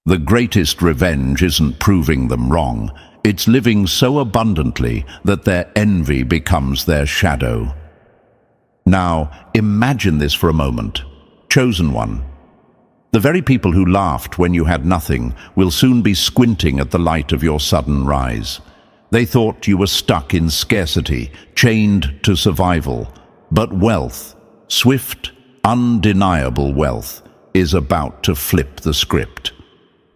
The greatest revenge isn't proving them wrong. It's living so abundantly that their envy becomes their shadow. Now, imagine this for a moment. Chosen one. The very people who laughed when you had nothing will soon be squinting at the light of your sudden rise. They thought you were stuck in scarcity, chained to survival. But wealth, swift, undeniable wealth, is about to flip the script.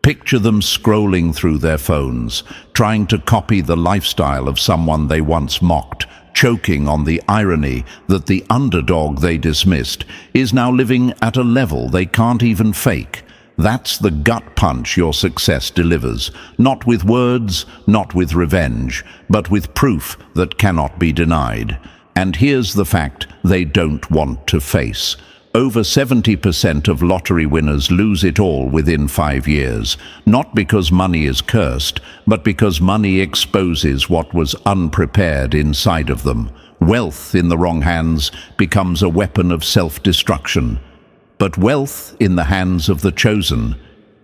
Picture them scrolling through their phones, trying to copy the lifestyle of someone they once mocked, choking on the irony that the underdog they dismissed is now living at a level they can't even fake. That's the gut punch your success delivers, not with words, not with revenge, but with proof that cannot be denied. And here's the fact they don't want to face. Over 70% of lottery winners lose it all within 5 years, not because money is cursed, but because money exposes what was unprepared inside of them. Wealth in the wrong hands becomes a weapon of self-destruction. But wealth in the hands of the chosen,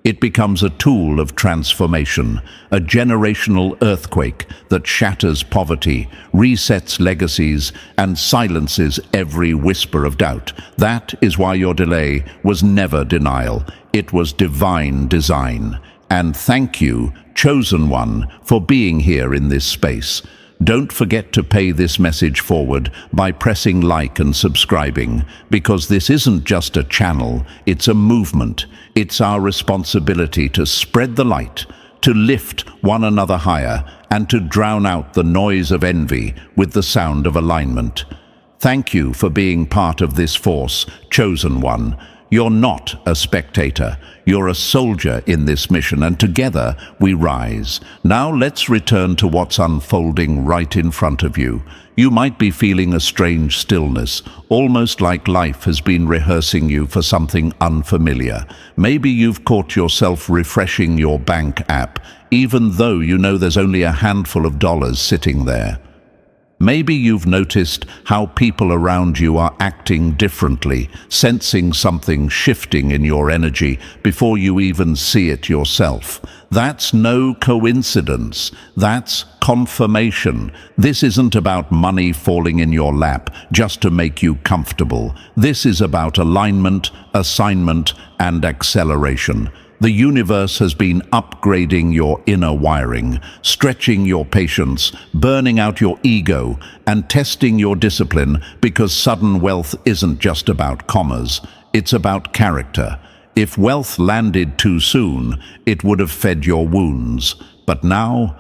it becomes a tool of transformation, a generational earthquake that shatters poverty, resets legacies, and silences every whisper of doubt. That is why your delay was never denial. It was divine design. And thank you, chosen one, for being here in this space. Don't forget to pay this message forward by pressing like and subscribing, because this isn't just a channel, it's a movement. It's our responsibility to spread the light, to lift one another higher, and to drown out the noise of envy with the sound of alignment. Thank you for being part of this force, chosen one. You're not a spectator. You're a soldier in this mission, and together we rise. Now let's return to what's unfolding right in front of you. You might be feeling a strange stillness, almost like life has been rehearsing you for something unfamiliar. Maybe you've caught yourself refreshing your bank app, even though you know there's only a handful of dollars sitting there. Maybe you've noticed how people around you are acting differently, sensing something shifting in your energy before you even see it yourself. That's no coincidence. That's confirmation. This isn't about money falling in your lap just to make you comfortable. This is about alignment, assignment, and acceleration. The universe has been upgrading your inner wiring, stretching your patience, burning out your ego, and testing your discipline, because sudden wealth isn't just about commas, it's about character. If wealth landed too soon, it would have fed your wounds. But now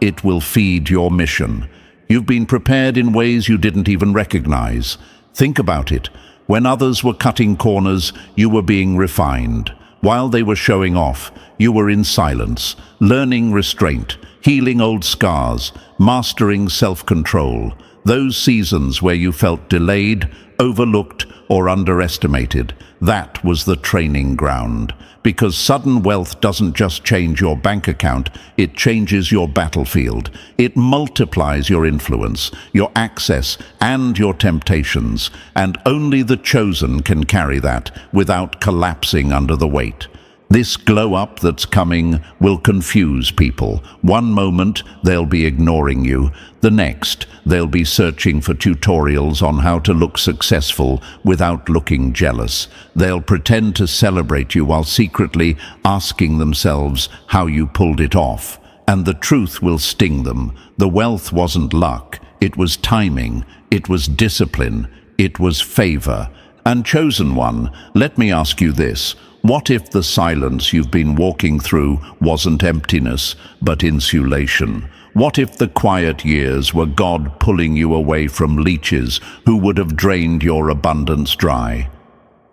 it will feed your mission. You've been prepared in ways you didn't even recognize. Think about it. When others were cutting corners, you were being refined. While they were showing off, you were in silence, learning restraint, healing old scars, mastering self-control. Those seasons where you felt delayed, overlooked, or underestimated, that was the training ground. Because sudden wealth doesn't just change your bank account, it changes your battlefield. It multiplies your influence, your access, and your temptations. And only the chosen can carry that without collapsing under the weight. This glow-up that's coming will confuse people. One moment, they'll be ignoring you. The next, they'll be searching for tutorials on how to look successful without looking jealous. They'll pretend to celebrate you while secretly asking themselves how you pulled it off. And the truth will sting them. The wealth wasn't luck. It was timing. It was discipline. It was favor. And chosen one, let me ask you this. What if the silence you've been walking through wasn't emptiness, but insulation? What if the quiet years were God pulling you away from leeches who would have drained your abundance dry?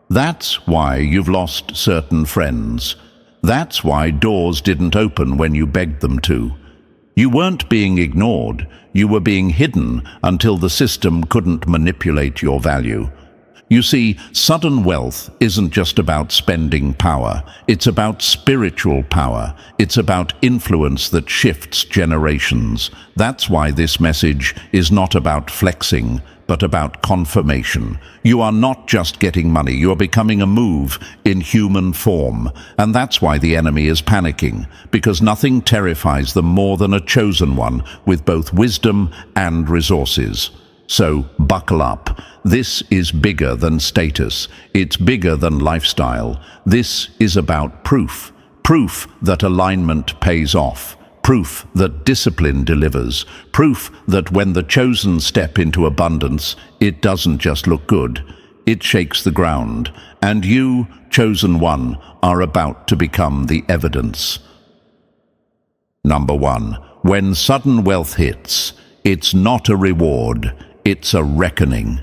That's why you've lost certain friends. That's why doors didn't open when you begged them to. You weren't being ignored. You were being hidden until the system couldn't manipulate your value. You see, sudden wealth isn't just about spending power. It's about spiritual power. It's about influence that shifts generations. That's why this message is not about flexing, but about confirmation. You are not just getting money, you are becoming a move in human form. And that's why the enemy is panicking, because nothing terrifies them more than a chosen one with both wisdom and resources. So buckle up. This is bigger than status. It's bigger than lifestyle. This is about proof. Proof that alignment pays off. Proof that discipline delivers. Proof that when the chosen step into abundance, it doesn't just look good. It shakes the ground. And you, chosen one, are about to become the evidence. Number 1. When sudden wealth hits, it's not a reward. It's a reckoning.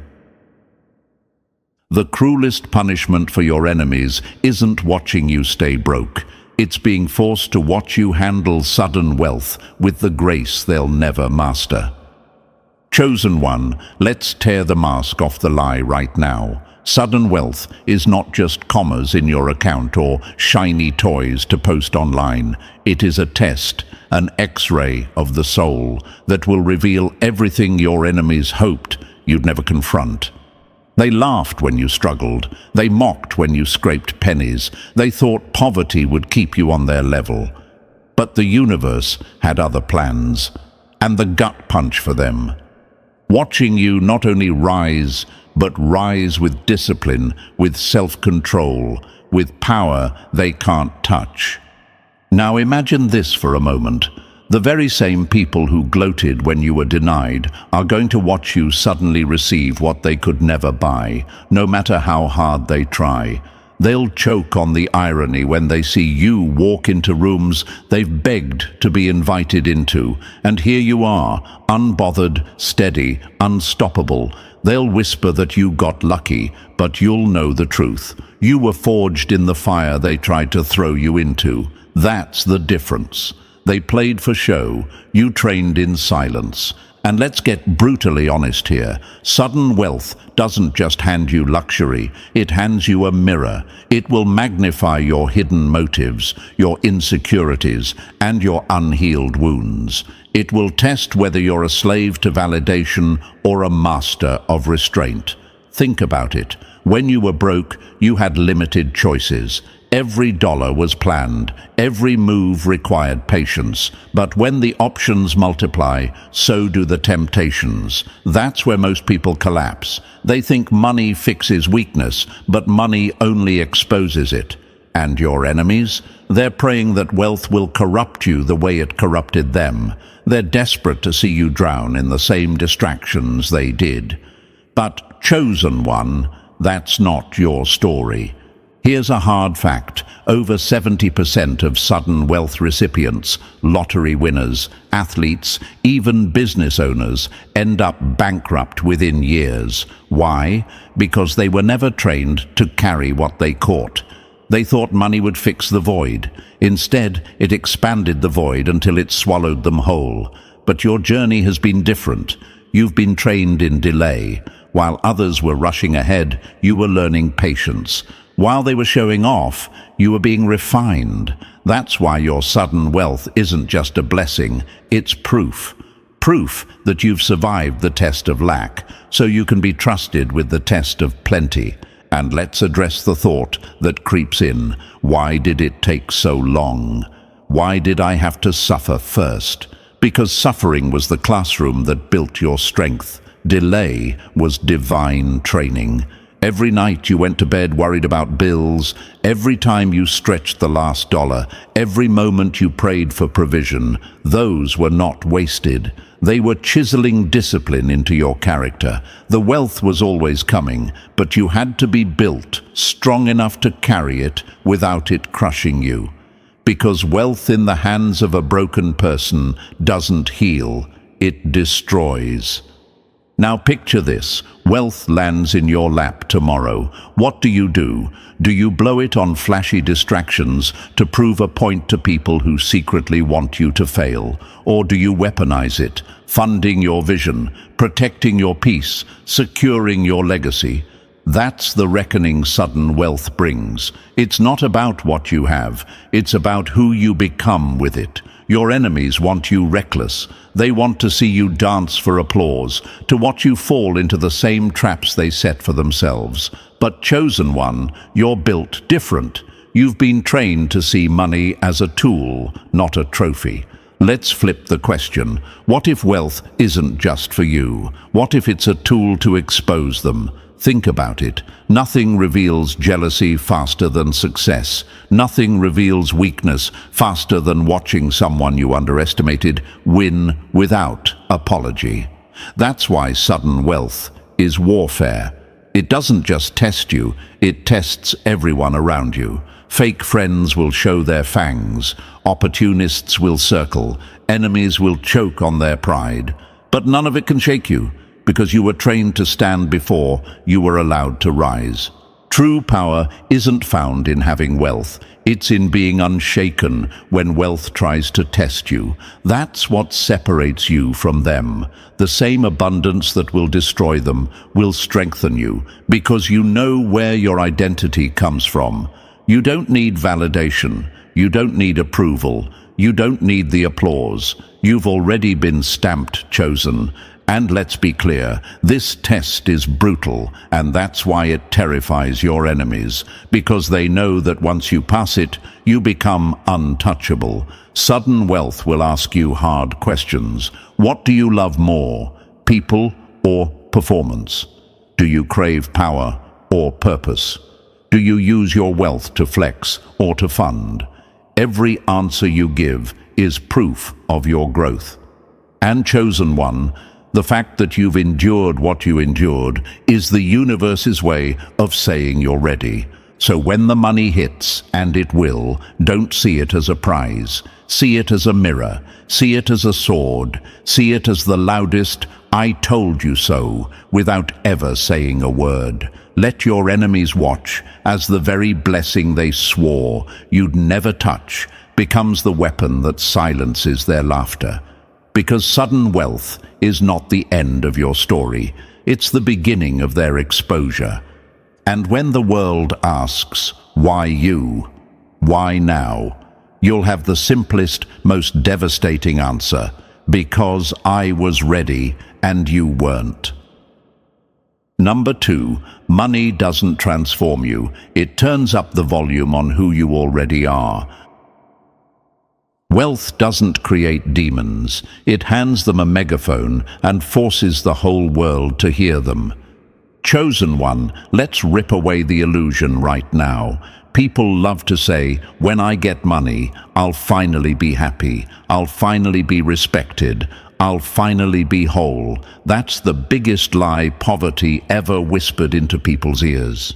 The cruelest punishment for your enemies isn't watching you stay broke. It's being forced to watch you handle sudden wealth with the grace they'll never master. Chosen one, let's tear the mask off the lie right now. Sudden wealth is not just commas in your account or shiny toys to post online. It is a test, an X-ray of the soul that will reveal everything your enemies hoped you'd never confront. They laughed when you struggled. They mocked when you scraped pennies. They thought poverty would keep you on their level. But the universe had other plans, and the gut punch for them. Watching you not only rise, but rise with discipline, with self-control, with power they can't touch. Now imagine this for a moment. The very same people who gloated when you were denied are going to watch you suddenly receive what they could never buy, no matter how hard they try. They'll choke on the irony when they see you walk into rooms they've begged to be invited into, and here you are, unbothered, steady, unstoppable. They'll whisper that you got lucky, but you'll know the truth. You were forged in the fire they tried to throw you into. That's the difference. They played for show, you trained in silence. And let's get brutally honest here. Sudden wealth doesn't just hand you luxury, it hands you a mirror. It will magnify your hidden motives, your insecurities, and your unhealed wounds. It will test whether you're a slave to validation or a master of restraint. Think about it. When you were broke, you had limited choices. Every dollar was planned, every move required patience, but when the options multiply, so do the temptations. That's where most people collapse. They think money fixes weakness, but money only exposes it. And your enemies? They're praying that wealth will corrupt you the way it corrupted them. They're desperate to see you drown in the same distractions they did. But chosen one, that's not your story. Here's a hard fact. Over 70% of sudden wealth recipients, lottery winners, athletes, even business owners end up bankrupt within years. Why? Because they were never trained to carry what they caught. They thought money would fix the void. Instead, it expanded the void until it swallowed them whole. But your journey has been different. You've been trained in delay. While others were rushing ahead, you were learning patience. While they were showing off, you were being refined. That's why your sudden wealth isn't just a blessing, it's proof. Proof that you've survived the test of lack, so you can be trusted with the test of plenty. And let's address the thought that creeps in. Why did it take so long? Why did I have to suffer first? Because suffering was the classroom that built your strength. Delay was divine training. Every night you went to bed worried about bills, every time you stretched the last dollar, every moment you prayed for provision, those were not wasted. They were chiseling discipline into your character. The wealth was always coming, but you had to be built, strong enough to carry it without it crushing you. Because wealth in the hands of a broken person doesn't heal, it destroys. Now picture this. Wealth lands in your lap tomorrow. What do? Do you blow it on flashy distractions to prove a point to people who secretly want you to fail? Or do you weaponize it, funding your vision, protecting your peace, securing your legacy? That's the reckoning sudden wealth brings. It's not about what you have, it's about who you become with it. Your enemies want you reckless. They want to see you dance for applause, to watch you fall into the same traps they set for themselves. But chosen one, you're built different. You've been trained to see money as a tool, not a trophy. Let's flip the question. What if wealth isn't just for you? What if it's a tool to expose them? Think about it. Nothing reveals jealousy faster than success. Nothing reveals weakness faster than watching someone you underestimated win without apology. That's why sudden wealth is warfare. It doesn't just test you, it tests everyone around you. Fake friends will show their fangs, opportunists will circle, enemies will choke on their pride. But none of it can shake you, because you were trained to stand before you were allowed to rise. True power isn't found in having wealth, it's in being unshaken when wealth tries to test you. That's what separates you from them. The same abundance that will destroy them will strengthen you, because you know where your identity comes from. You don't need validation, you don't need approval, you don't need the applause. You've already been stamped chosen. And let's be clear, this test is brutal, and that's why it terrifies your enemies, because they know that once you pass it, you become untouchable. Sudden wealth will ask you hard questions. What do you love more, people or performance? Do you crave power or purpose? Do you use your wealth to flex or to fund? Every answer you give is proof of your growth. And chosen one, the fact that you've endured what you endured is the universe's way of saying you're ready. So when the money hits, and it will, don't see it as a prize. See it as a mirror. See it as a sword. See it as the loudest, "I told you so," without ever saying a word. Let your enemies watch as the very blessing they swore you'd never touch becomes the weapon that silences their laughter. Because sudden wealth is not the end of your story, it's the beginning of their exposure. And when the world asks, why you? Why now? You'll have the simplest, most devastating answer: because I was ready and you weren't. Number 2, money doesn't transform you. It turns up the volume on who you already are. Wealth doesn't create demons. It hands them a megaphone and forces the whole world to hear them. Chosen one, let's rip away the illusion right now. People love to say, when I get money, I'll finally be happy. I'll finally be respected. I'll finally be whole. That's the biggest lie poverty ever whispered into people's ears.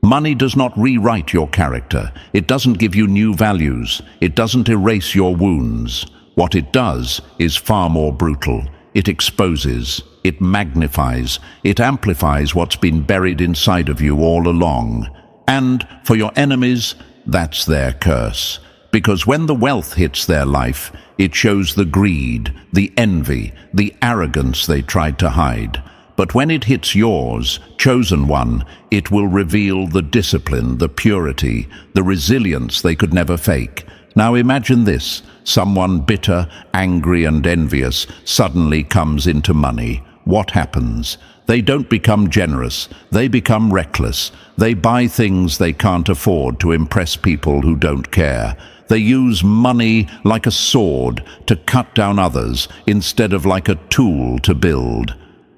Money does not rewrite your character. It doesn't give you new values. It doesn't erase your wounds. What it does is far more brutal. It exposes, it magnifies, it amplifies what's been buried inside of you all along. And for your enemies, that's their curse. Because when the wealth hits their life, it shows the greed, the envy, the arrogance they tried to hide. But when it hits yours, chosen one, it will reveal the discipline, the purity, the resilience they could never fake. Now imagine this: someone bitter, angry and envious suddenly comes into money. What happens? They don't become generous, they become reckless. They buy things they can't afford to impress people who don't care. They use money like a sword to cut down others instead of like a tool to build.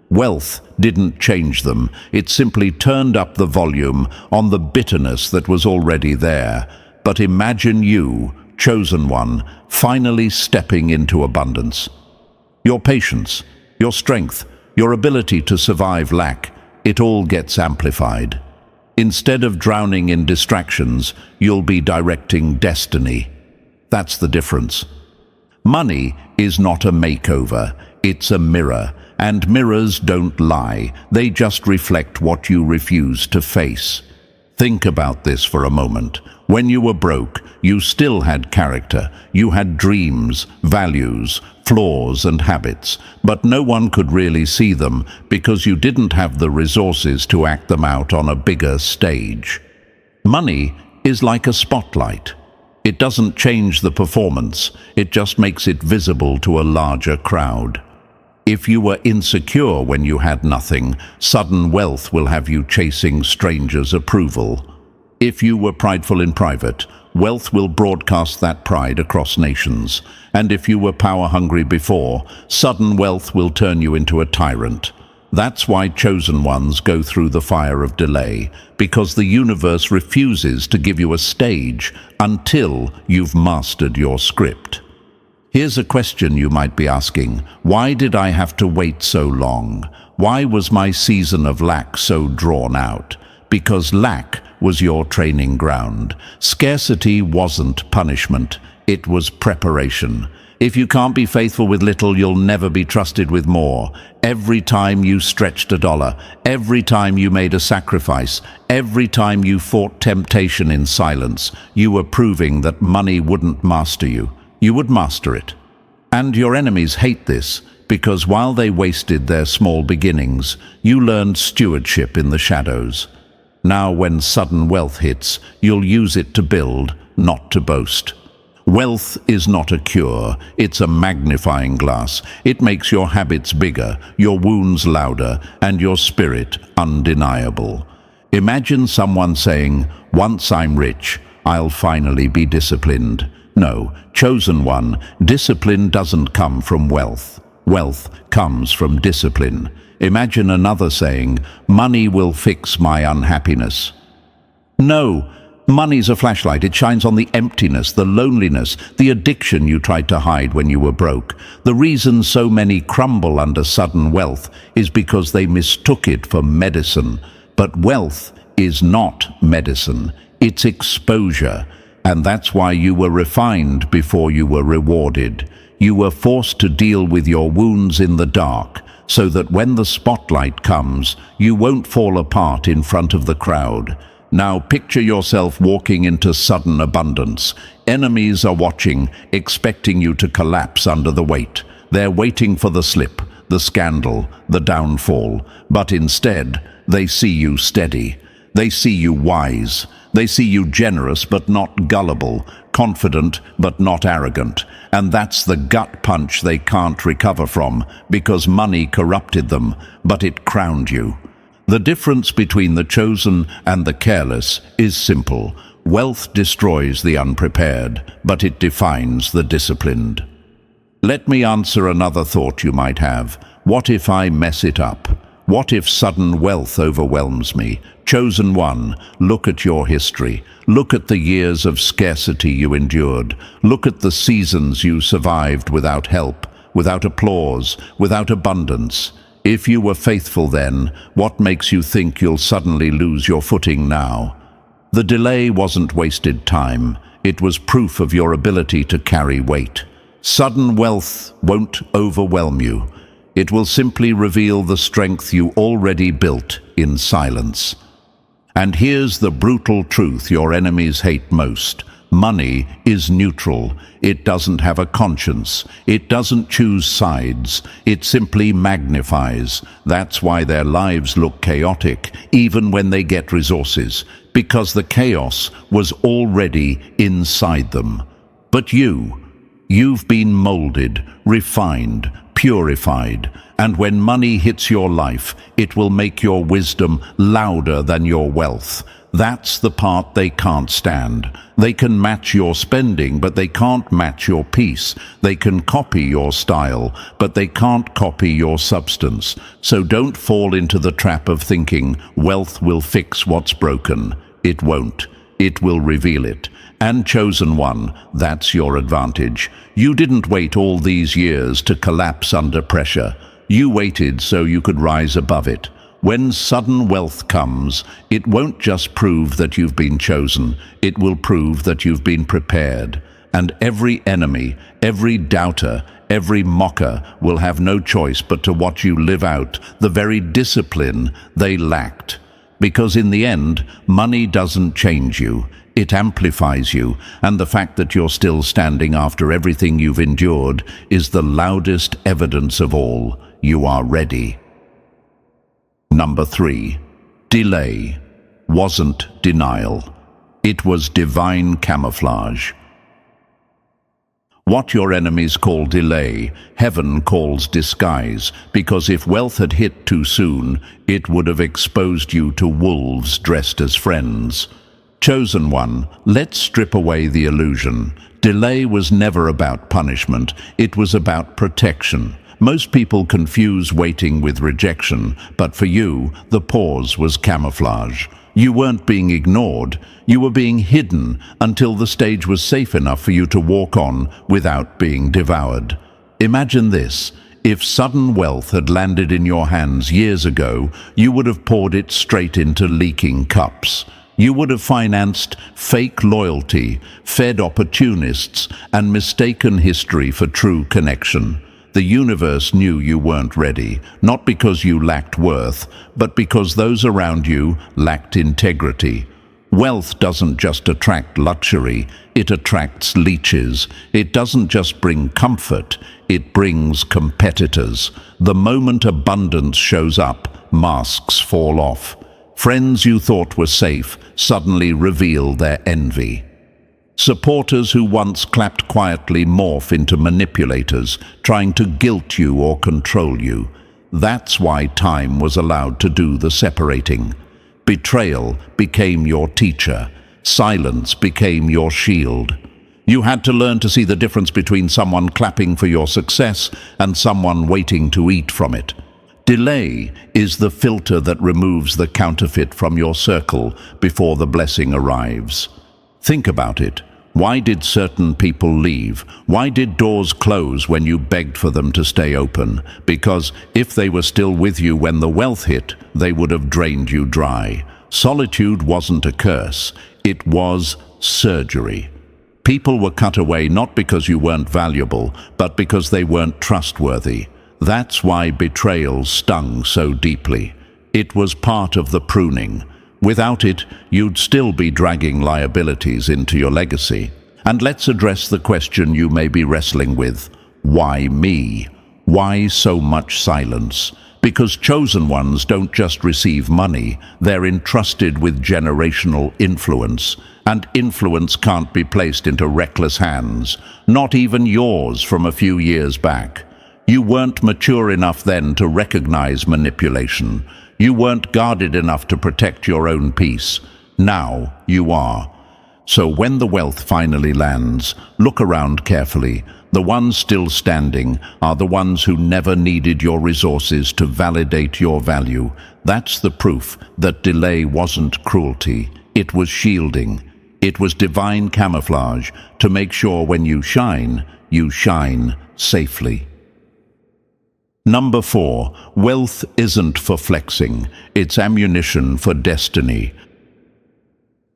Wealth didn't change them, it simply turned up the volume on the bitterness that was already there. But imagine you, chosen one, finally stepping into abundance. Your patience, your strength, your ability to survive lack, it all gets amplified. Instead of drowning in distractions, you'll be directing destiny. That's the difference. Money is not a makeover, it's a mirror. And mirrors don't lie, they just reflect what you refuse to face. Think about this for a moment. When you were broke, you still had character. You had dreams, values, flaws and habits, but no one could really see them because you didn't have the resources to act them out on a bigger stage. Money is like a spotlight. It doesn't change the performance, it just makes it visible to a larger crowd. If you were insecure when you had nothing, sudden wealth will have you chasing strangers' approval. If you were prideful in private, wealth will broadcast that pride across nations. And if you were power-hungry before, sudden wealth will turn you into a tyrant. That's why chosen ones go through the fire of delay, because the universe refuses to give you a stage until you've mastered your script. Here's a question you might be asking. Why did I have to wait so long? Why was my season of lack so drawn out? Because lack was your training ground. Scarcity wasn't punishment, it was preparation. If you can't be faithful with little, you'll never be trusted with more. Every time you stretched a dollar, every time you made a sacrifice, every time you fought temptation in silence, you were proving that money wouldn't master you. You would master it. And your enemies hate this, because while they wasted their small beginnings, you learned stewardship in the shadows. Now when sudden wealth hits, you'll use it to build, not to boast. Wealth is not a cure, it's a magnifying glass. It makes your habits bigger, your wounds louder, and your spirit undeniable. Imagine someone saying, "Once I'm rich, I'll finally be disciplined." No, chosen one, discipline doesn't come from wealth. Wealth comes from discipline. Imagine another saying, "Money will fix my unhappiness." No, money's a flashlight. It shines on the emptiness, the loneliness, the addiction you tried to hide when you were broke. The reason so many crumble under sudden wealth is because they mistook it for medicine. But wealth is not medicine. It's exposure. And that's why you were refined before you were rewarded. You were forced to deal with your wounds in the dark, so that when the spotlight comes, you won't fall apart in front of the crowd. Now picture yourself walking into sudden abundance. Enemies are watching, expecting you to collapse under the weight. They're waiting for the slip, the scandal, the downfall. But instead, they see you steady. They see you wise. They see you generous but not gullible, confident but not arrogant. And that's the gut punch they can't recover from, because money corrupted them, but it crowned you. The difference between the chosen and the careless is simple. Wealth destroys the unprepared, but it defines the disciplined. Let me answer another thought you might have. What if I mess it up? What if sudden wealth overwhelms me? Chosen one, look at your history. Look at the years of scarcity you endured. Look at the seasons you survived without help, without applause, without abundance. If you were faithful then, what makes you think you'll suddenly lose your footing now? The delay wasn't wasted time. It was proof of your ability to carry weight. Sudden wealth won't overwhelm you. It will simply reveal the strength you already built in silence. And here's the brutal truth your enemies hate most. Money is neutral. It doesn't have a conscience. It doesn't choose sides. It simply magnifies. That's why their lives look chaotic, even when they get resources, because the chaos was already inside them. But you've been molded, refined, purified, and when money hits your life, it will make your wisdom louder than your wealth. That's the part they can't stand. They can match your spending, but they can't match your peace. They can copy your style, but they can't copy your substance. So don't fall into the trap of thinking wealth will fix what's broken. It won't. It will reveal it. And chosen one, that's your advantage. You didn't wait all these years to collapse under pressure. You waited so you could rise above it. When sudden wealth comes, it won't just prove that you've been chosen, it will prove that you've been prepared. And every enemy, every doubter, every mocker will have no choice but to watch you live out the very discipline they lacked. Because in the end, money doesn't change you, It amplifies you, and the fact that you're still standing after everything you've endured is the loudest evidence of all. You are ready. Number 3. Delay wasn't denial. It was divine camouflage. What your enemies call delay, heaven calls disguise, because if wealth had hit too soon, it would have exposed you to wolves dressed as friends. Chosen one, let's strip away the illusion. Delay was never about punishment, it was about protection. Most people confuse waiting with rejection, but for you, the pause was camouflage. You weren't being ignored, you were being hidden until the stage was safe enough for you to walk on without being devoured. Imagine this. If sudden wealth had landed in your hands years ago, you would have poured it straight into leaking cups. You would have financed fake loyalty, fed opportunists, and mistaken history for true connection. The universe knew you weren't ready, not because you lacked worth, but because those around you lacked integrity. Wealth doesn't just attract luxury, it attracts leeches. It doesn't just bring comfort, it brings competitors. The moment abundance shows up, masks fall off. Friends you thought were safe suddenly reveal their envy. Supporters who once clapped quietly morph into manipulators, trying to guilt you or control you. That's why time was allowed to do the separating. Betrayal became your teacher. Silence became your shield. You had to learn to see the difference between someone clapping for your success and someone waiting to eat from it. Delay is the filter that removes the counterfeit from your circle before the blessing arrives. Think about it. Why did certain people leave? Why did doors close when you begged for them to stay open? Because if they were still with you when the wealth hit, they would have drained you dry. Solitude wasn't a curse, it was surgery. People were cut away not because you weren't valuable, but because they weren't trustworthy. That's why betrayal stung so deeply. It was part of the pruning. Without it, you'd still be dragging liabilities into your legacy. And let's address the question you may be wrestling with. Why me? Why so much silence? Because chosen ones don't just receive money, they're entrusted with generational influence. And influence can't be placed into reckless hands, not even yours from a few years back. You weren't mature enough then to recognize manipulation. You weren't guarded enough to protect your own peace. Now you are. So when the wealth finally lands, look around carefully. The ones still standing are the ones who never needed your resources to validate your value. That's the proof that delay wasn't cruelty. It was shielding. It was divine camouflage to make sure when you shine safely. Number 4, wealth isn't for flexing, it's ammunition for destiny.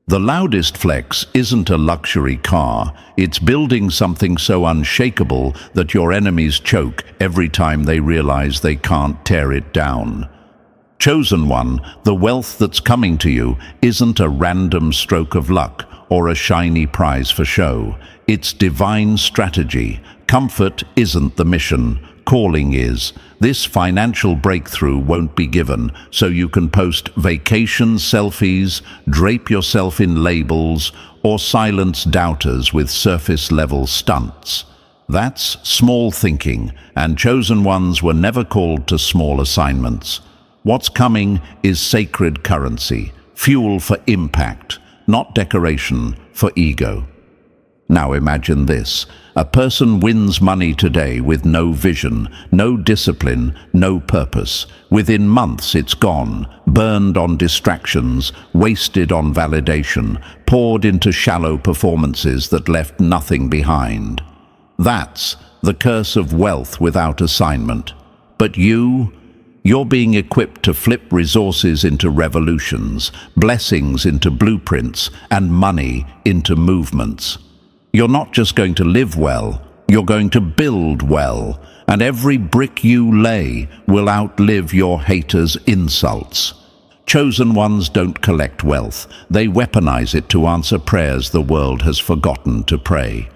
The loudest flex isn't a luxury car, it's building something so unshakable that your enemies choke every time they realize they can't tear it down. Chosen one, the wealth that's coming to you isn't a random stroke of luck or a shiny prize for show. It's divine strategy. Comfort isn't the mission. Calling is. This financial breakthrough won't be given, so you can post vacation selfies, drape yourself in labels, or silence doubters with surface-level stunts. That's small thinking, and chosen ones were never called to small assignments. What's coming is sacred currency, fuel for impact, not decoration for ego. Now imagine this. A person wins money today with no vision, no discipline, no purpose. Within months it's gone, burned on distractions, wasted on validation, poured into shallow performances that left nothing behind. That's the curse of wealth without assignment. But you're being equipped to flip resources into revolutions, blessings into blueprints, and money into movements. You're not just going to live well, you're going to build well, and every brick you lay will outlive your haters' insults. Chosen ones don't collect wealth. They weaponize it to answer prayers the world has forgotten to pray.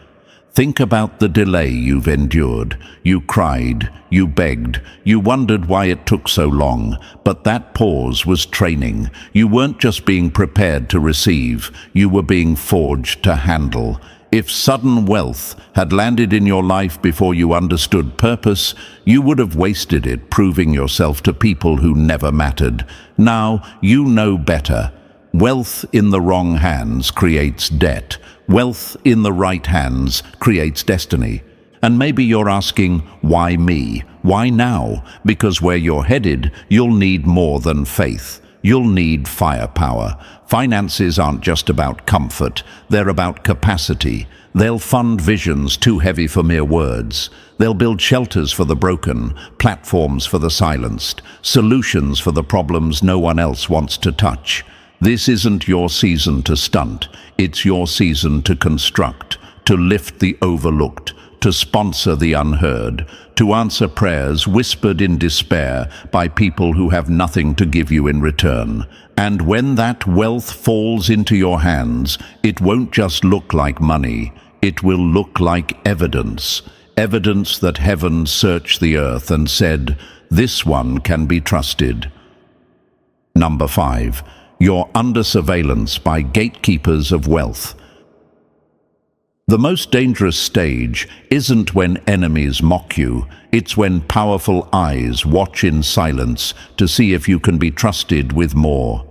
Think about the delay you've endured. You cried, you begged, you wondered why it took so long, but that pause was training. You weren't just being prepared to receive, you were being forged to handle. If sudden wealth had landed in your life before you understood purpose, you would have wasted it proving yourself to people who never mattered. Now you know better. Wealth in the wrong hands creates debt. Wealth in the right hands creates destiny. And maybe you're asking, why me? Why now? Because where you're headed, you'll need more than faith. You'll need firepower. Finances aren't just about comfort, they're about capacity. They'll fund visions too heavy for mere words. They'll build shelters for the broken, platforms for the silenced, solutions for the problems no one else wants to touch. This isn't your season to stunt. It's your season to construct, to lift the overlooked, to sponsor the unheard, to answer prayers whispered in despair by people who have nothing to give you in return. And when that wealth falls into your hands, it won't just look like money. It will look like evidence. Evidence that heaven searched the earth and said, "This one can be trusted." Number 5. You're under surveillance by gatekeepers of wealth. The most dangerous stage isn't when enemies mock you, it's when powerful eyes watch in silence to see if you can be trusted with more.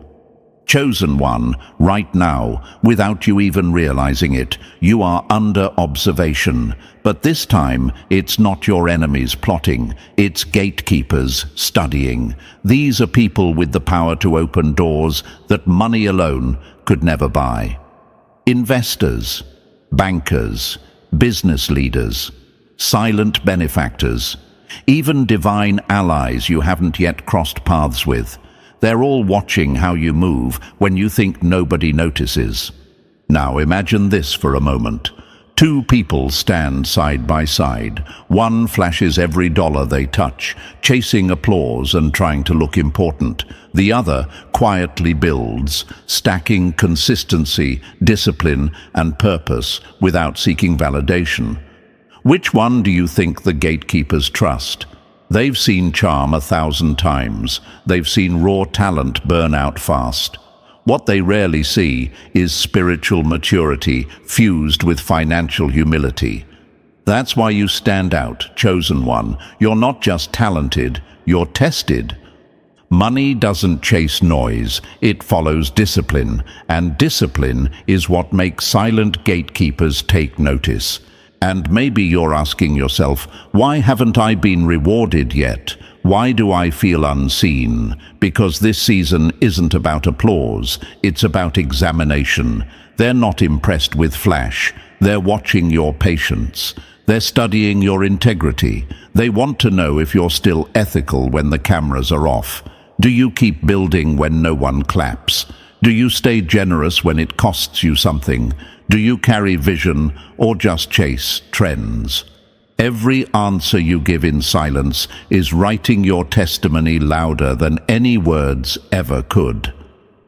Chosen one, right now, without you even realizing it, you are under observation. But this time, it's not your enemies plotting, it's gatekeepers studying. These are people with the power to open doors that money alone could never buy. Investors, bankers, business leaders, silent benefactors, even divine allies you haven't yet crossed paths with. They're all watching how you move when you think nobody notices. Now imagine this for a moment. Two people stand side by side. One flashes every dollar they touch, chasing applause and trying to look important. The other quietly builds, stacking consistency, discipline, and purpose without seeking validation. Which one do you think the gatekeepers trust? They've seen charm 1,000 times. They've seen raw talent burn out fast. What they rarely see is spiritual maturity fused with financial humility. That's why you stand out, chosen one. You're not just talented, you're tested. Money doesn't chase noise, it follows discipline, and discipline is what makes silent gatekeepers take notice. And maybe you're asking yourself, why haven't I been rewarded yet? Why do I feel unseen? Because this season isn't about applause, it's about examination. They're not impressed with flash, they're watching your patience. They're studying your integrity. They want to know if you're still ethical when the cameras are off. Do you keep building when no one claps? Do you stay generous when it costs you something? Do you carry vision or just chase trends? Every answer you give in silence is writing your testimony louder than any words ever could.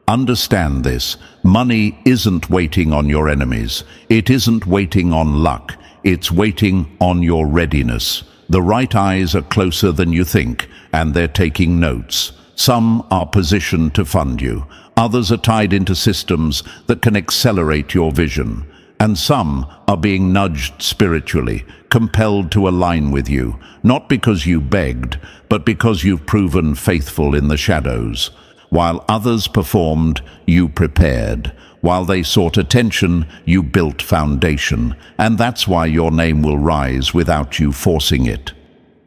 Understand this. Money isn't waiting on your enemies. It isn't waiting on luck. It's waiting on your readiness. The right eyes are closer than you think, and they're taking notes. Some are positioned to fund you. Others are tied into systems that can accelerate your vision. And some are being nudged spiritually, compelled to align with you, not because you begged, but because you've proven faithful in the shadows. While others performed, you prepared. While they sought attention, you built foundation. And that's why your name will rise without you forcing it.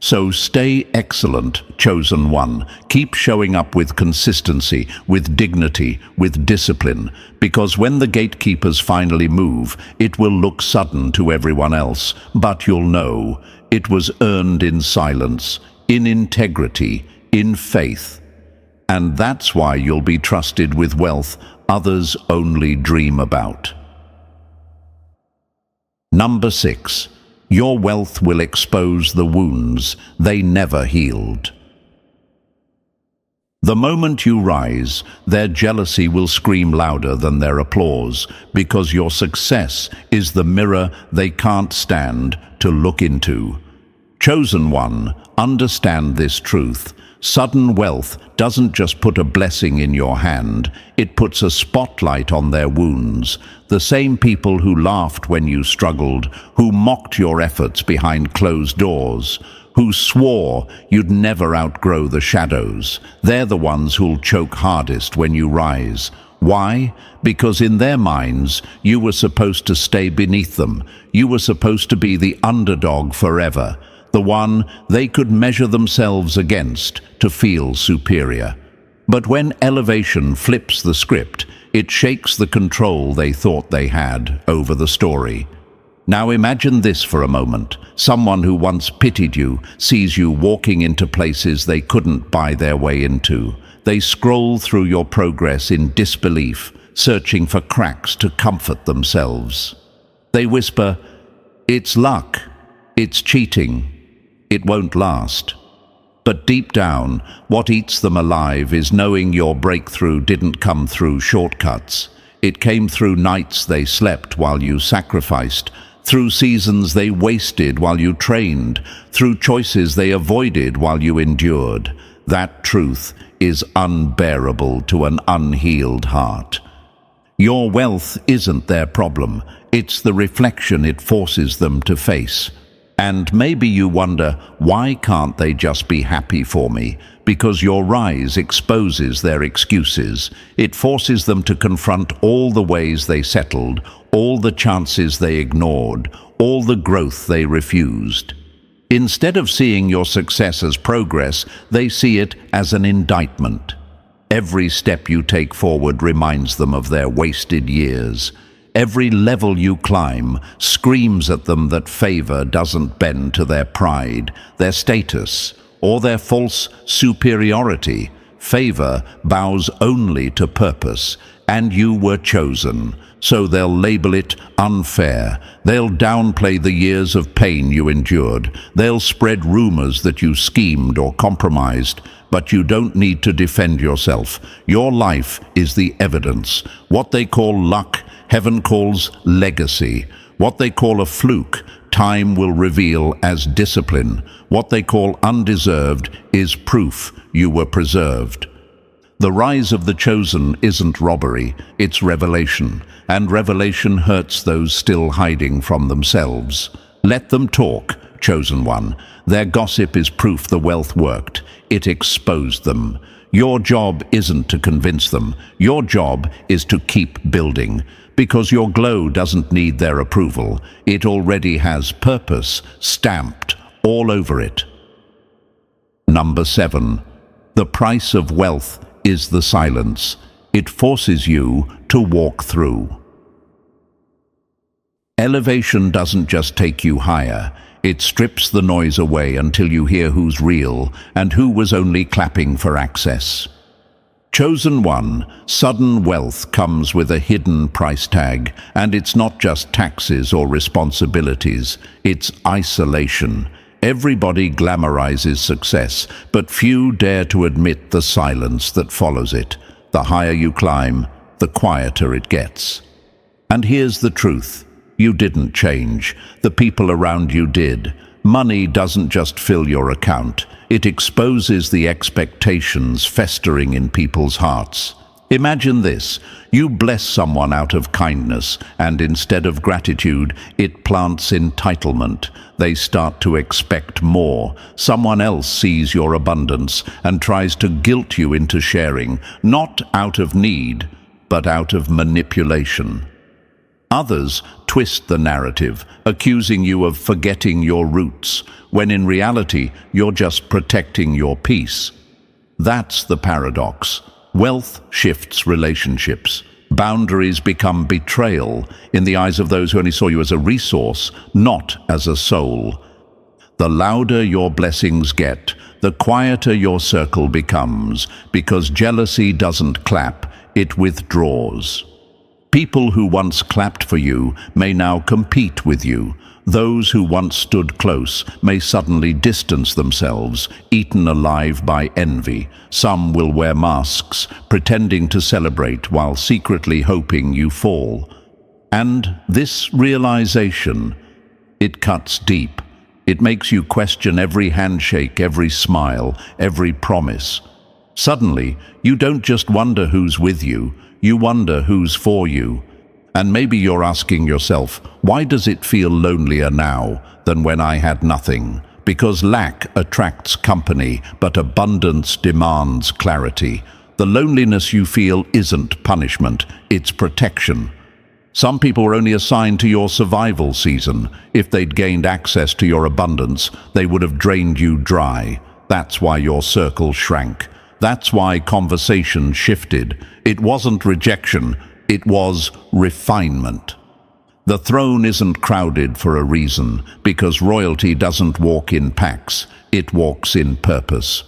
So stay excellent, chosen one. Keep showing up with consistency, with dignity, with discipline, because when the gatekeepers finally move, it will look sudden to everyone else, but you'll know it was earned in silence, in integrity, in faith. And that's why you'll be trusted with wealth others only dream about. Number 6. Your wealth will expose the wounds they never healed. The moment you rise, their jealousy will scream louder than their applause, because your success is the mirror they can't stand to look into. Chosen one, understand this truth. Sudden wealth doesn't just put a blessing in your hand, it puts a spotlight on their wounds. The same people who laughed when you struggled, who mocked your efforts behind closed doors, who swore you'd never outgrow the shadows, they're the ones who'll choke hardest when you rise. Why? Because in their minds, you were supposed to stay beneath them. You were supposed to be the underdog forever, the one they could measure themselves against to feel superior. But when elevation flips the script, it shakes the control they thought they had over the story. Now imagine this for a moment. Someone who once pitied you sees you walking into places they couldn't buy their way into. They scroll through your progress in disbelief, searching for cracks to comfort themselves. They whisper, "It's luck, it's cheating, it won't last." But deep down, what eats them alive is knowing your breakthrough didn't come through shortcuts. It came through nights they slept while you sacrificed, through seasons they wasted while you trained, through choices they avoided while you endured. That truth is unbearable to an unhealed heart. Your wealth isn't their problem, it's the reflection it forces them to face. And maybe you wonder, why can't they just be happy for me? Because your rise exposes their excuses. It forces them to confront all the ways they settled, all the chances they ignored, all the growth they refused. Instead of seeing your success as progress, they see it as an indictment. Every step you take forward reminds them of their wasted years. Every level you climb screams at them that favor doesn't bend to their pride, their status, or their false superiority. Favor bows only to purpose, and you were chosen. So they'll label it unfair. They'll downplay the years of pain you endured. They'll spread rumors that you schemed or compromised. But you don't need to defend yourself. Your life is the evidence. What they call luck, heaven calls legacy. What they call a fluke, time will reveal as discipline. What they call undeserved is proof you were preserved. The rise of the chosen isn't robbery, it's revelation. And revelation hurts those still hiding from themselves. Let them talk, chosen one. Their gossip is proof the wealth worked. It exposed them. Your job isn't to convince them. Your job is to keep building. Because your glow doesn't need their approval. It already has purpose stamped all over it. Number 7. The price of wealth is the silence. It forces you to walk through. Elevation doesn't just take you higher. It strips the noise away until you hear who's real and who was only clapping for access. Chosen one, sudden wealth comes with a hidden price tag, and it's not just taxes or responsibilities, it's isolation. Everybody glamorizes success, but few dare to admit the silence that follows it. The higher you climb, the quieter it gets. And here's the truth. You didn't change. The people around you did. Money doesn't just fill your account. It exposes the expectations festering in people's hearts. Imagine this. You bless someone out of kindness, and instead of gratitude, it plants entitlement. They start to expect more. Someone else sees your abundance and tries to guilt you into sharing, not out of need, but out of manipulation. Others twist the narrative, accusing you of forgetting your roots, when in reality you're just protecting your peace. That's the paradox. Wealth shifts relationships. Boundaries become betrayal in the eyes of those who only saw you as a resource, not as a soul. The louder your blessings get, the quieter your circle becomes, because jealousy doesn't clap, it withdraws. People who once clapped for you may now compete with you, Those who once stood close may suddenly distance themselves, eaten alive by envy. Some will wear masks, pretending to celebrate while secretly hoping you fall. And this realization, it cuts deep. It makes you question every handshake, every smile, every promise. Suddenly, you don't just wonder who's with you, you wonder who's for you. And maybe you're asking yourself, why does it feel lonelier now than when I had nothing? Because lack attracts company, but abundance demands clarity. The loneliness you feel isn't punishment, it's protection. Some people are only assigned to your survival season. If they'd gained access to your abundance, they would have drained you dry. That's why your circle shrank. That's why conversation shifted. It wasn't rejection, it was refinement. The throne isn't crowded for a reason, because royalty doesn't walk in packs, it walks in purpose.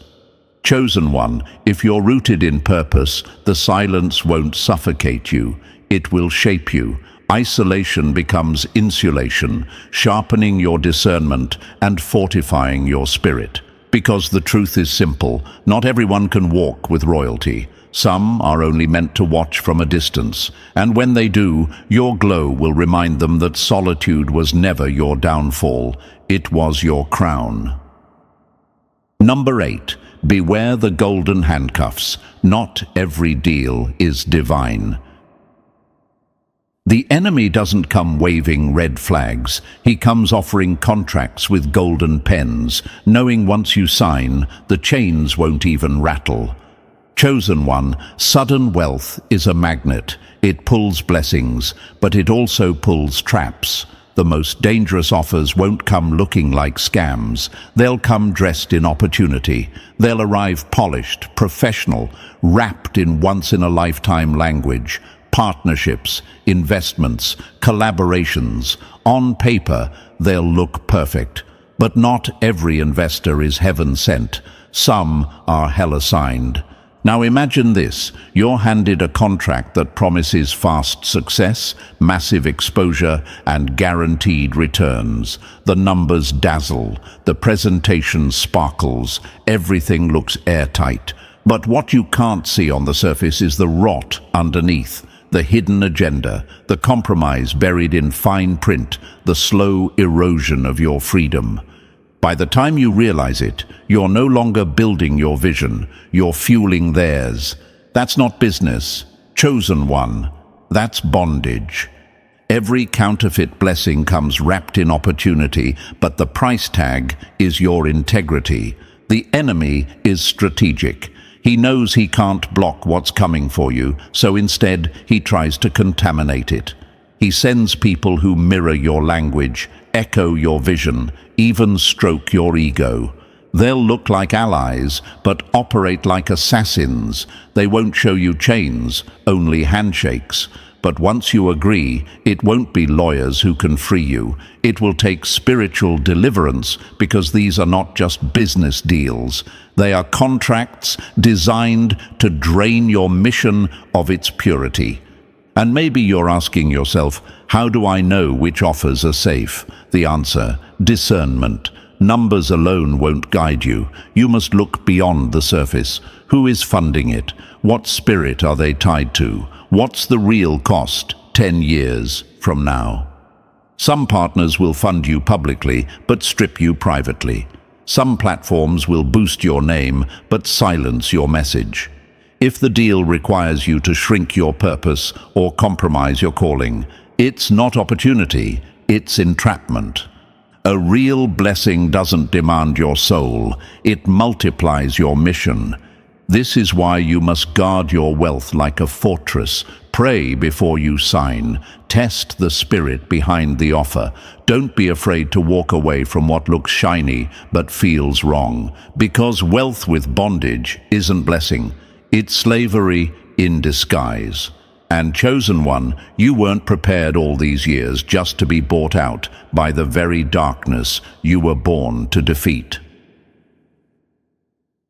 Chosen one, if you're rooted in purpose, the silence won't suffocate you. It will shape you. Isolation becomes insulation, sharpening your discernment and fortifying your spirit. Because the truth is simple, not everyone can walk with royalty. Some are only meant to watch from a distance, and when they do, your glow will remind them that solitude was never your downfall, it was your crown. Number 8. Beware the golden handcuffs. Not every deal is divine. The enemy doesn't come waving red flags. He comes offering contracts with golden pens, knowing once you sign, the chains won't even rattle. Chosen one, sudden wealth is a magnet. It pulls blessings, but it also pulls traps. The most dangerous offers won't come looking like scams. They'll come dressed in opportunity. They'll arrive polished, professional, wrapped in once-in-a-lifetime language. Partnerships, investments, collaborations. On paper, they'll look perfect. But not every investor is heaven-sent. Some are hell-assigned. Now imagine this, you're handed a contract that promises fast success, massive exposure, and guaranteed returns. The numbers dazzle, the presentation sparkles, everything looks airtight. But what you can't see on the surface is the rot underneath, the hidden agenda, the compromise buried in fine print, the slow erosion of your freedom. By the time you realize it, you're no longer building your vision, you're fueling theirs. That's not business. Chosen one. That's bondage. Every counterfeit blessing comes wrapped in opportunity, but the price tag is your integrity. The enemy is strategic. He knows he can't block what's coming for you, so instead he tries to contaminate it. He sends people who mirror your language, echo your vision, even stroke your ego. They'll look like allies, but operate like assassins. They won't show you chains, only handshakes. But once you agree, it won't be lawyers who can free you. It will take spiritual deliverance, because these are not just business deals. They are contracts designed to drain your mission of its purity. And maybe you're asking yourself, how do I know which offers are safe? The answer, discernment. Numbers alone won't guide you. You must look beyond the surface. Who is funding it? What spirit are they tied to? What's the real cost 10 years from now? Some partners will fund you publicly, but strip you privately. Some platforms will boost your name, but silence your message. If the deal requires you to shrink your purpose or compromise your calling, it's not opportunity, it's entrapment. A real blessing doesn't demand your soul, it multiplies your mission. This is why you must guard your wealth like a fortress. Pray before you sign. Test the spirit behind the offer. Don't be afraid to walk away from what looks shiny but feels wrong. Because wealth with bondage isn't blessing. It's slavery in disguise. And chosen one, you weren't prepared all these years just to be bought out by the very darkness you were born to defeat.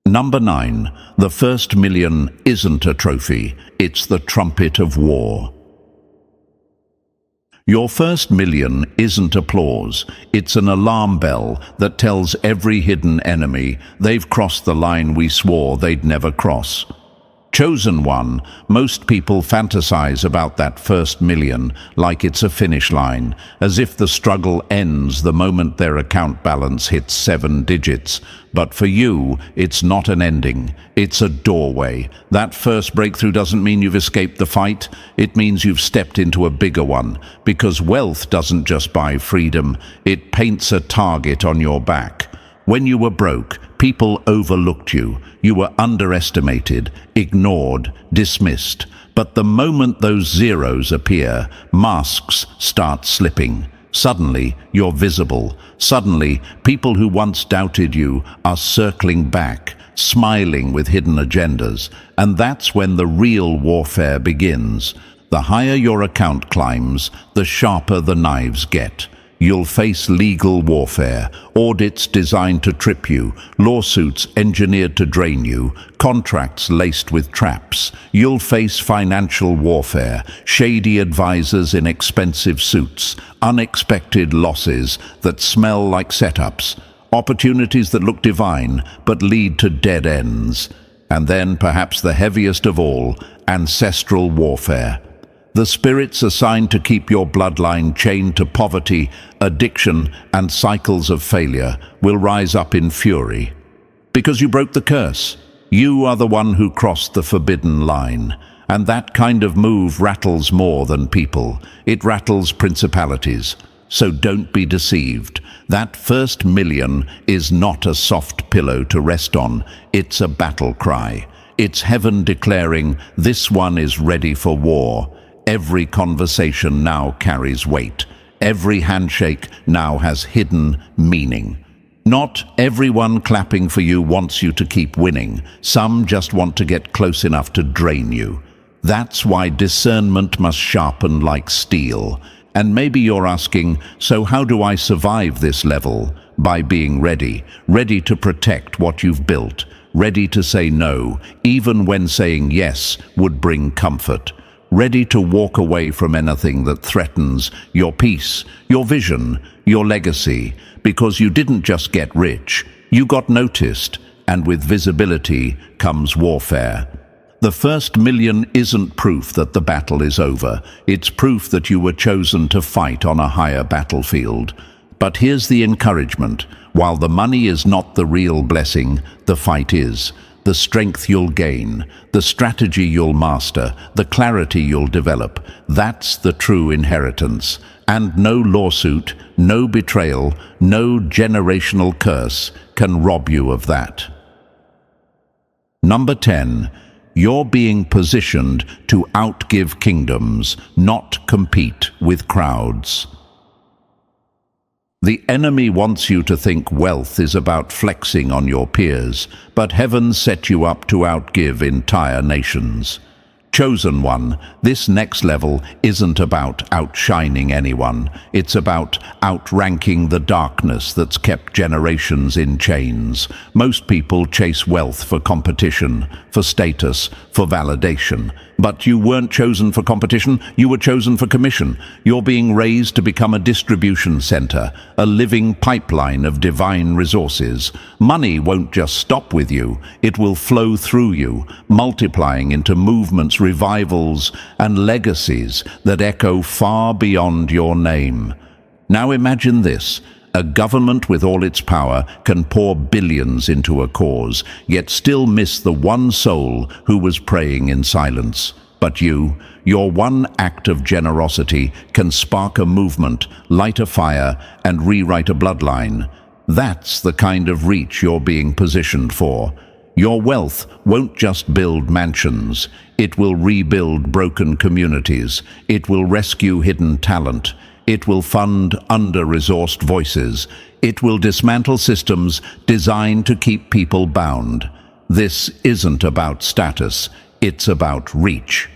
Number 9. The first million isn't a trophy, it's the trumpet of war. Your first million isn't applause. It's an alarm bell that tells every hidden enemy they've crossed the line we swore they'd never cross. Chosen one, most people fantasize about that first million like it's a finish line, as if the struggle ends the moment their account balance hits 7 digits. But for you, it's not an ending, it's a doorway. That first breakthrough doesn't mean you've escaped the fight, it means you've stepped into a bigger one, because wealth doesn't just buy freedom, it paints a target on your back. When you were broke, people overlooked you. You were underestimated, ignored, dismissed. But the moment those zeros appear, masks start slipping. Suddenly, you're visible. Suddenly, people who once doubted you are circling back, smiling with hidden agendas. And that's when the real warfare begins. The higher your account climbs, the sharper the knives get. You'll face legal warfare, audits designed to trip you, lawsuits engineered to drain you, contracts laced with traps. You'll face financial warfare, shady advisors in expensive suits, unexpected losses that smell like setups, opportunities that look divine but lead to dead ends. And then, perhaps the heaviest of all, ancestral warfare. The spirits assigned to keep your bloodline chained to poverty, addiction, and cycles of failure will rise up in fury. Because you broke the curse. You are the one who crossed the forbidden line. And that kind of move rattles more than people. It rattles principalities. So don't be deceived. That first million is not a soft pillow to rest on. It's a battle cry. It's heaven declaring, this one is ready for war. Every conversation now carries weight. Every handshake now has hidden meaning. Not everyone clapping for you wants you to keep winning. Some just want to get close enough to drain you. That's why discernment must sharpen like steel. And maybe you're asking, so how do I survive this level? By being ready. Ready to protect what you've built. Ready to say no, even when saying yes would bring comfort. Ready to walk away from anything that threatens your peace, your vision, your legacy, because you didn't just get rich, you got noticed, and with visibility comes warfare. The first million isn't proof that the battle is over, it's proof that you were chosen to fight on a higher battlefield. But here's the encouragement, while the money is not the real blessing, the fight is. The strength you'll gain, the strategy you'll master, the clarity you'll develop, that's the true inheritance. And no lawsuit, no betrayal, no generational curse can rob you of that. Number 10. You're being positioned to outgive kingdoms, not compete with crowds. The enemy wants you to think wealth is about flexing on your peers, but heaven set you up to outgive entire nations. Chosen one, this next level isn't about outshining anyone. It's about outranking the darkness that's kept generations in chains. Most people chase wealth for competition, for status, for validation. But you weren't chosen for competition, you were chosen for commission. You're being raised to become a distribution center, a living pipeline of divine resources. Money won't just stop with you, it will flow through you, multiplying into movements, revivals, and legacies that echo far beyond your name. Now imagine this. A government with all its power can pour billions into a cause, yet still miss the one soul who was praying in silence. But your one act of generosity can spark a movement, light a fire, and rewrite a bloodline. That's the kind of reach you're being positioned for. Your wealth won't just build mansions. It will rebuild broken communities. It will rescue hidden talent. It will fund under-resourced voices. It will dismantle systems designed to keep people bound. This isn't about status, it's about reach.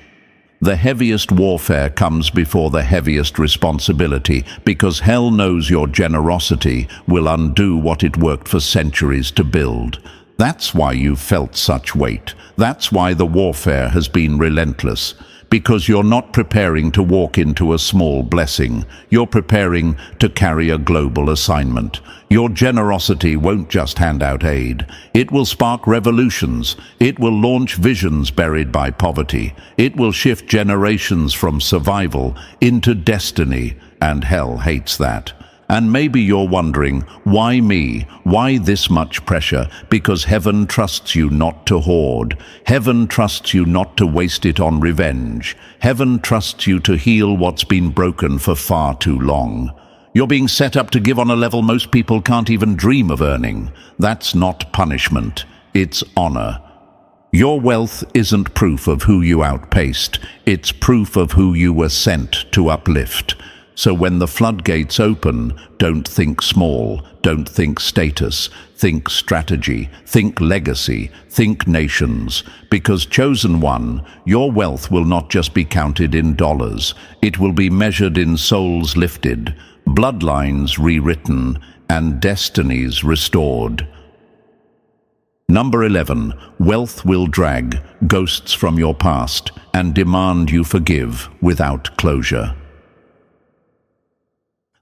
The heaviest warfare comes before the heaviest responsibility, because hell knows your generosity will undo what it worked for centuries to build. That's why you've felt such weight. That's why the warfare has been relentless. because you're not preparing to walk into a small blessing. You're preparing to carry a global assignment. Your generosity won't just hand out aid. It will spark revolutions. It will launch visions buried by poverty. It will shift generations from survival into destiny, and hell hates that. And maybe you're wondering, why me? Why this much pressure? Because heaven trusts you not to hoard. Heaven trusts you not to waste it on revenge. Heaven trusts you to heal what's been broken for far too long. You're being set up to give on a level most people can't even dream of earning. That's not punishment, it's honor. Your wealth isn't proof of who you outpaced, it's proof of who you were sent to uplift. So when the floodgates open, don't think small, don't think status, think strategy, think legacy, think nations. Because chosen one, your wealth will not just be counted in dollars, it will be measured in souls lifted, bloodlines rewritten, and destinies restored. Number 11, wealth will drag ghosts from your past and demand you forgive without closure.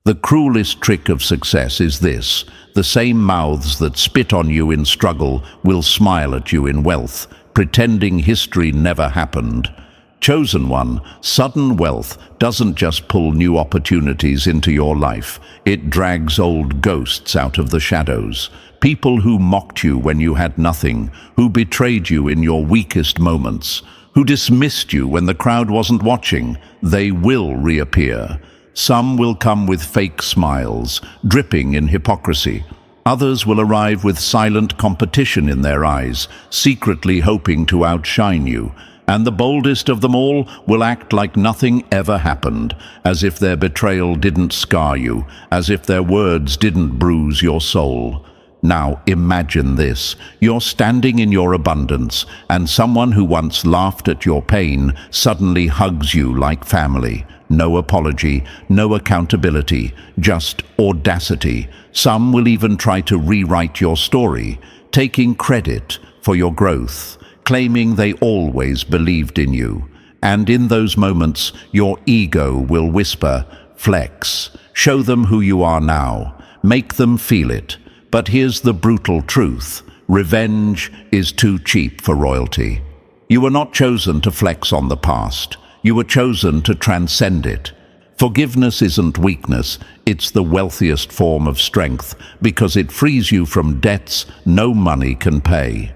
The cruelest trick of success is this: the same mouths that spit on you in struggle will smile at you in wealth, pretending history never happened. Chosen one, sudden wealth doesn't just pull new opportunities into your life, it drags old ghosts out of the shadows. People who mocked you when you had nothing, who betrayed you in your weakest moments, who dismissed you when the crowd wasn't watching, they will reappear. Some will come with fake smiles, dripping in hypocrisy. Others will arrive with silent competition in their eyes, secretly hoping to outshine you. And the boldest of them all will act like nothing ever happened, as if their betrayal didn't scar you, as if their words didn't bruise your soul. Now imagine this: you're standing in your abundance, and someone who once laughed at your pain suddenly hugs you like family. No apology, no accountability, just audacity. Some will even try to rewrite your story, taking credit for your growth, claiming they always believed in you. And in those moments, your ego will whisper, "Flex, show them who you are now, make them feel it." But here's the brutal truth: revenge is too cheap for royalty. You were not chosen to flex on the past. You were chosen to transcend it. Forgiveness isn't weakness, it's the wealthiest form of strength, because it frees you from debts no money can pay.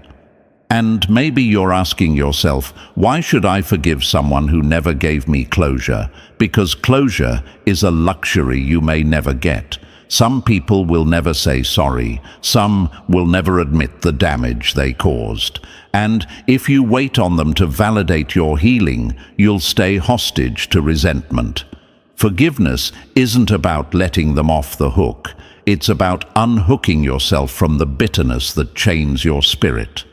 And maybe you're asking yourself, why should I forgive someone who never gave me closure? Because closure is a luxury you may never get. Some people will never say sorry. Some will never admit the damage they caused. And if you wait on them to validate your healing, you'll stay hostage to resentment. Forgiveness isn't about letting them off the hook. It's about unhooking yourself from the bitterness that chains your spirit.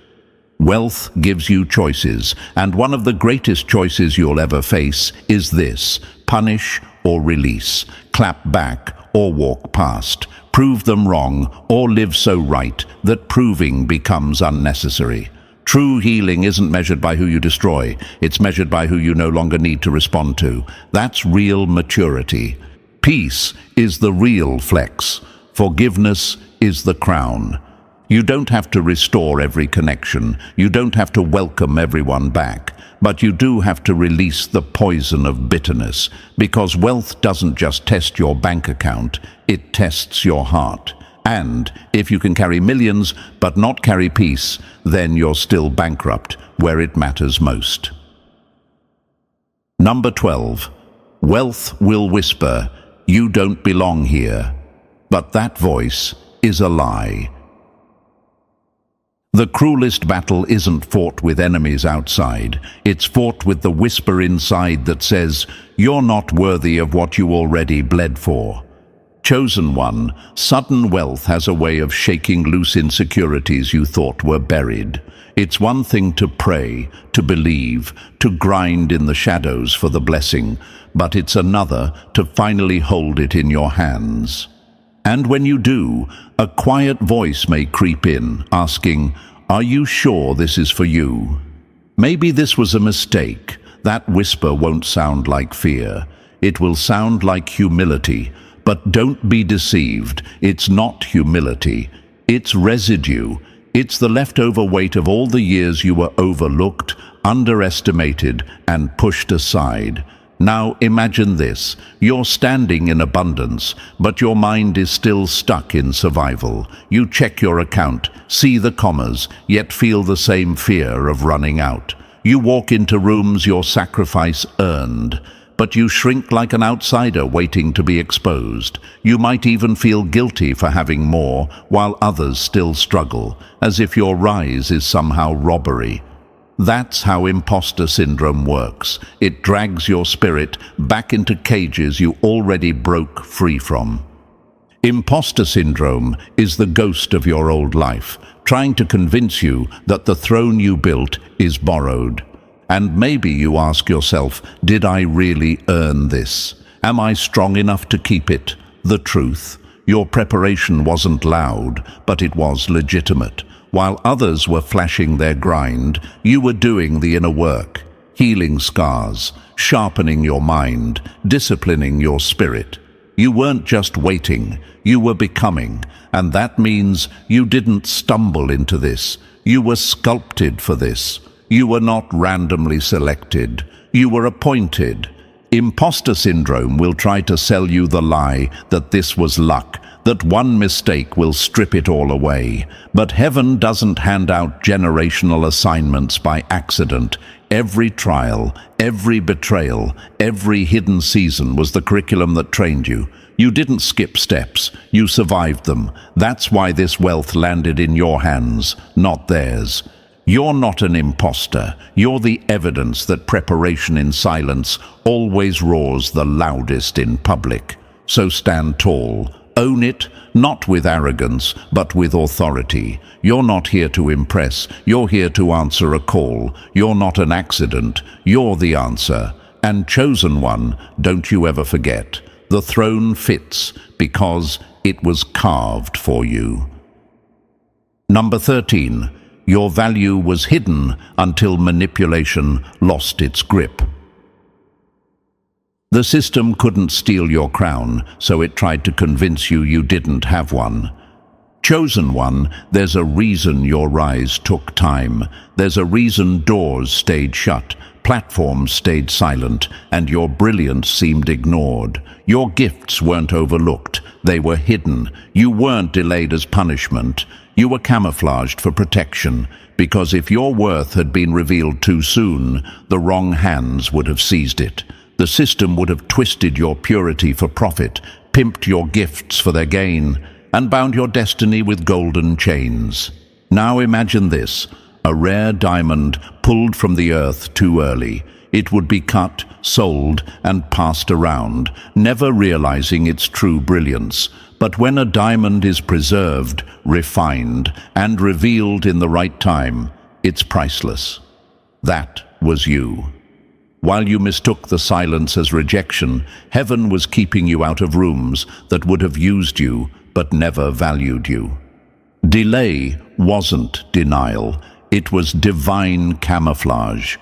Wealth gives you choices, and one of the greatest choices you'll ever face is this: punish or release, clap back or walk past, prove them wrong or live so right that proving becomes unnecessary. True healing isn't measured by who you destroy, it's measured by who you no longer need to respond to. That's real maturity. Peace is the real flex. Forgiveness is the crown. You don't have to restore every connection. You don't have to welcome everyone back. But you do have to release the poison of bitterness, because wealth doesn't just test your bank account, it tests your heart. And if you can carry millions but not carry peace, then you're still bankrupt where it matters most. Number 12. Wealth will whisper, "You don't belong here." But that voice is a lie. The cruelest battle isn't fought with enemies outside. It's fought with the whisper inside that says, "You're not worthy of what you already bled for." Chosen one, sudden wealth has a way of shaking loose insecurities you thought were buried. It's one thing to pray, to believe, to grind in the shadows for the blessing, but it's another to finally hold it in your hands. And when you do, a quiet voice may creep in, asking, "Are you sure this is for you?" Maybe this was a mistake. that whisper won't sound like fear. It will sound like humility. But don't be deceived. It's not humility. It's residue. It's the leftover weight of all the years you were overlooked, underestimated, and pushed aside. Now imagine this. You're standing in abundance, but your mind is still stuck in survival. You check your account, see the commas, yet feel the same fear of running out. You walk into rooms your sacrifice earned, but you shrink like an outsider waiting to be exposed. You might even feel guilty for having more, while others still struggle, as if your rise is somehow robbery. That's how imposter syndrome works. It drags your spirit back into cages you already broke free from. Imposter syndrome is the ghost of your old life, trying to convince you that the throne you built is borrowed. And maybe you ask yourself, did I really earn this? Am I strong enough to keep it? The truth, your preparation wasn't loud, but it was legitimate. While others were flashing their grind, you were doing the inner work, healing scars, sharpening your mind, disciplining your spirit. You weren't just waiting, you were becoming, and that means you didn't stumble into this. You were sculpted for this. You were not randomly selected. You were appointed. Imposter syndrome will try to sell you the lie that this was luck, that one mistake will strip it all away. But heaven doesn't hand out generational assignments by accident. Every trial, every betrayal, every hidden season was the curriculum that trained you. You didn't skip steps, you survived them. That's why this wealth landed in your hands, not theirs. You're not an imposter. You're the evidence that preparation in silence always roars the loudest in public. So stand tall. Own it, not with arrogance, but with authority. You're not here to impress. You're here to answer a call. You're not an accident. You're the answer. And chosen one, don't you ever forget. The throne fits because it was carved for you. Number 13. Your value was hidden until manipulation lost its grip. The system couldn't steal your crown, so it tried to convince you you didn't have one. Chosen one, there's a reason your rise took time. There's a reason doors stayed shut, platforms stayed silent, and your brilliance seemed ignored. Your gifts weren't overlooked, they were hidden. You weren't delayed as punishment. You were camouflaged for protection, because if your worth had been revealed too soon, the wrong hands would have seized it. The system would have twisted your purity for profit, pimped your gifts for their gain, and bound your destiny with golden chains. Now imagine this, a rare diamond pulled from the earth too early. It would be cut, sold, and passed around, never realizing its true brilliance. But when a diamond is preserved, refined, and revealed in the right time, it's priceless. That was you. While you mistook the silence as rejection, heaven was keeping you out of rooms that would have used you but never valued you. Delay wasn't denial, it was divine camouflage.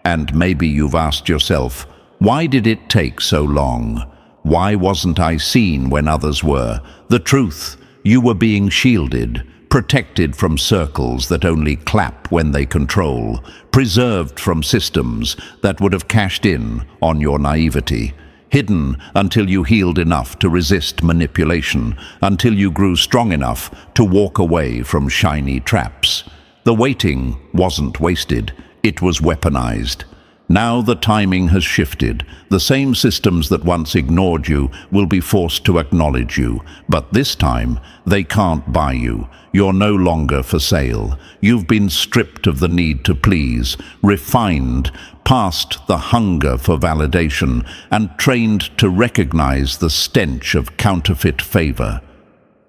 And maybe you've asked yourself, why did it take so long? Why wasn't I seen when others were? The truth, you were being shielded, protected from circles that only clap when they control, preserved from systems that would have cashed in on your naivety, hidden until you healed enough to resist manipulation, until you grew strong enough to walk away from shiny traps. The waiting wasn't wasted, it was weaponized. Now the timing has shifted. The same systems that once ignored you will be forced to acknowledge you, but this time they can't buy you. You're no longer for sale. You've been stripped of the need to please, refined past the hunger for validation, and trained to recognize the stench of counterfeit favor.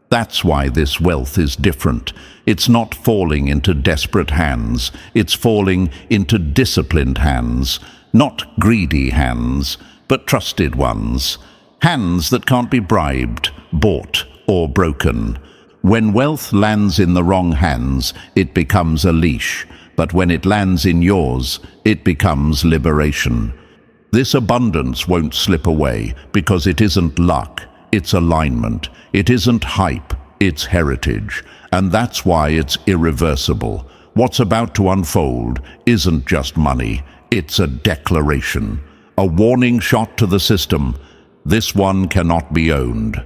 That's why this wealth is different. It's not falling into desperate hands. It's falling into disciplined hands. Not greedy hands, but trusted ones. Hands that can't be bribed, bought, or broken. When wealth lands in the wrong hands, it becomes a leash. but when it lands in yours, it becomes liberation. This abundance won't slip away because it isn't luck, it's alignment. It isn't hype, it's heritage. And that's why it's irreversible. What's about to unfold isn't just money, it's a declaration. A warning shot to the system. This one cannot be owned.